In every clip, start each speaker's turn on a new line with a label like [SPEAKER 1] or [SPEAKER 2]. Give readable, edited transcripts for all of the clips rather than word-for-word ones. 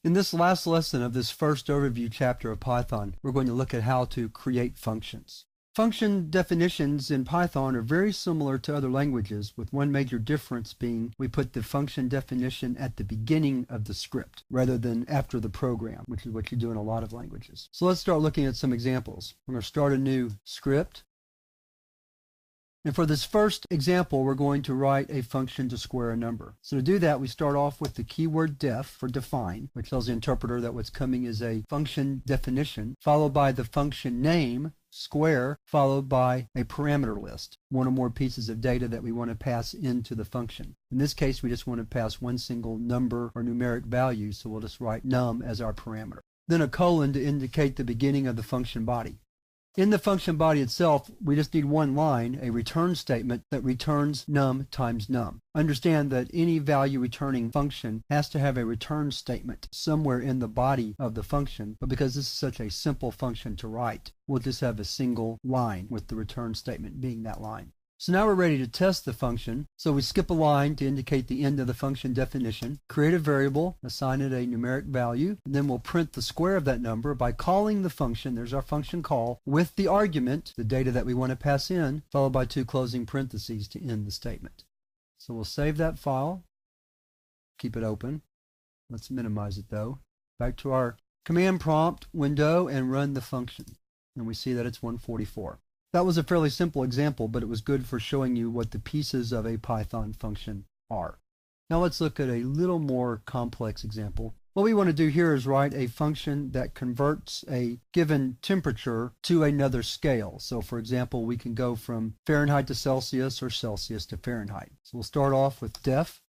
[SPEAKER 1] In this last lesson of this first overview chapter of Python, we're going to look at how to create functions. Function definitions in Python are very similar to other languages, with one major difference being we put the function definition at the beginning of the script rather than after the program, which is what you do in a lot of languages. So let's start looking at some examples. We're going to start a new script. And for this first example, we're going to write a function to square a number. So to do that, we start off with the keyword def for define, which tells the interpreter that what's coming is a function definition, followed by the function name, square, followed by a parameter list, one or more pieces of data that we want to pass into the function. In this case, we just want to pass one single number or numeric value, so we'll just write num as our parameter. Then a colon to indicate the beginning of the function body. In the function body itself, we just need one line, a return statement that returns num times num. Understand that any value returning function has to have a return statement somewhere in the body of the function, but because this is such a simple function to write, we'll just have a single line with the return statement being that line. So now we're ready to test the function. So we skip a line to indicate the end of the function definition, create a variable, assign it a numeric value, and then we'll print the square of that number by calling the function, there's our function call, with the argument, the data that we want to pass in, followed by two closing parentheses to end the statement. So we'll save that file, keep it open. Let's minimize it though. Back to our command prompt window and run the function. And we see that it's 144. That was a fairly simple example, but it was good for showing you what the pieces of a Python function are. Now let's look at a little more complex example. What we want to do here is write a function that converts a given temperature to another scale. So for example, we can go from Fahrenheit to Celsius or Celsius to Fahrenheit. So we'll start off with def.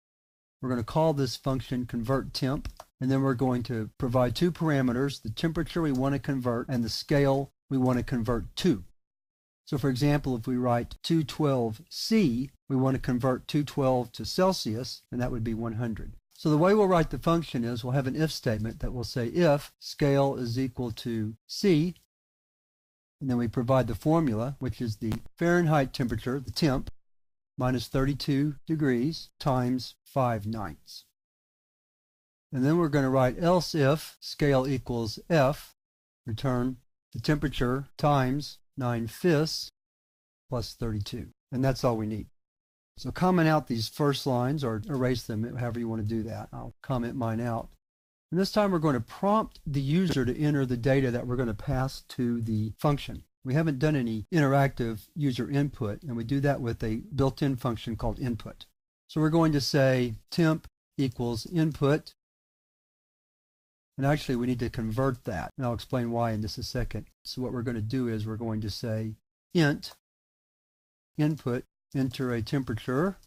[SPEAKER 1] We're going to call this function convertTemp, and then we're going to provide two parameters, the temperature we want to convert and the scale we want to convert to. So for example, if we write 212C, we want to convert 212 to Celsius, and that would be 100. So the way we'll write the function is we'll have an if statement that will say if scale is equal to C, and then we provide the formula, which is the Fahrenheit temperature, the temp, minus 32 degrees times 5/9. And then we're going to write else if scale equals F, return the temperature times 9/5 plus 32. And that's all we need. So comment out these first lines or erase them, however you want to do that. I'll comment mine out. And this time we're going to prompt the user to enter the data that we're going to pass to the function. We haven't done any interactive user input, and we do that with a built-in function called input. So we're going to say temp equals input. And actually, we need to convert that, and I'll explain why in just a second. So what we're going to do is we're going to say int input, enter a temperature.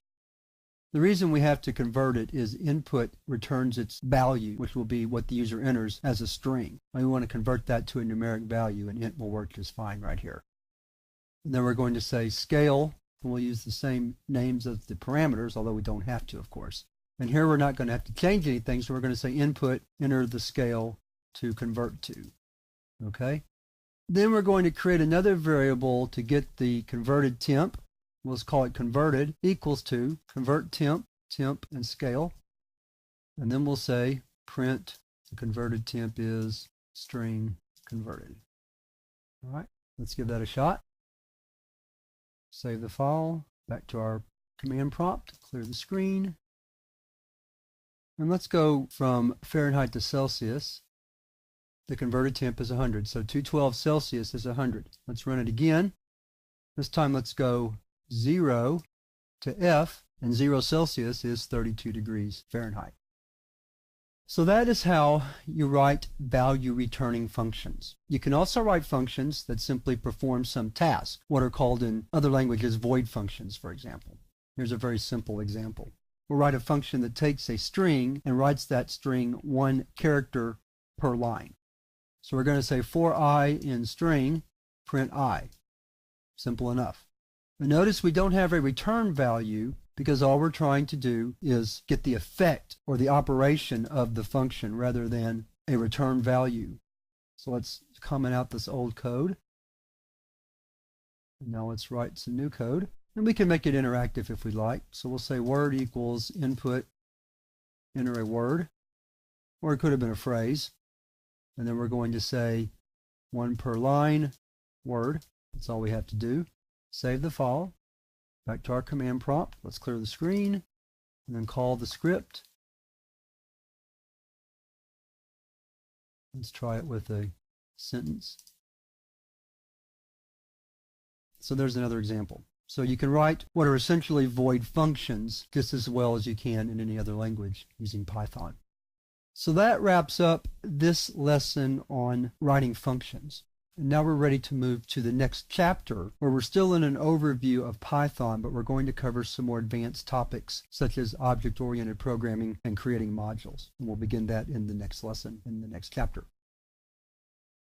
[SPEAKER 1] The reason we have to convert it is input returns its value, which will be what the user enters as a string. And we want to convert that to a numeric value, and int will work just fine right here. And then we're going to say scale, and we'll use the same names as the parameters, although we don't have to, of course. And here we're not going to have to change anything, so we're going to say input, enter the scale to convert to. Okay? Then we're going to create another variable to get the converted temp. We'll call it converted equals to convert temp, temp, and scale. And then we'll say print the converted temp is string converted. All right, let's give that a shot. Save the file. Back to our command prompt. Clear the screen. And let's go from Fahrenheit to Celsius. The converted temp is 100, so 212 Celsius is 100. Let's run it again. This time let's go 0 to F, and 0 Celsius is 32 degrees Fahrenheit. So that is how you write value returning functions. You can also write functions that simply perform some task, what are called in other languages void functions, for example. Here's a very simple example. We'll write a function that takes a string and writes that string one character per line. So we're going to say for I in string, print I. Simple enough. But notice we don't have a return value because all we're trying to do is get the effect or the operation of the function rather than a return value. So let's comment out this old code. And now let's write some new code. And we can make it interactive if we like. So we'll say word equals input, enter a word. or it could have been a phrase. And then we're going to say 1 per line word. That's all we have to do. Save the file. Back to our command prompt. Let's clear the screen and then call the script. Let's try it with a sentence. So there's another example. So you can write what are essentially void functions just as well as you can in any other language using Python. So that wraps up this lesson on writing functions. And now we're ready to move to the next chapter, where we're still in an overview of Python, but we're going to cover some more advanced topics such as object-oriented programming and creating modules. And we'll begin that in the next lesson, in the next chapter.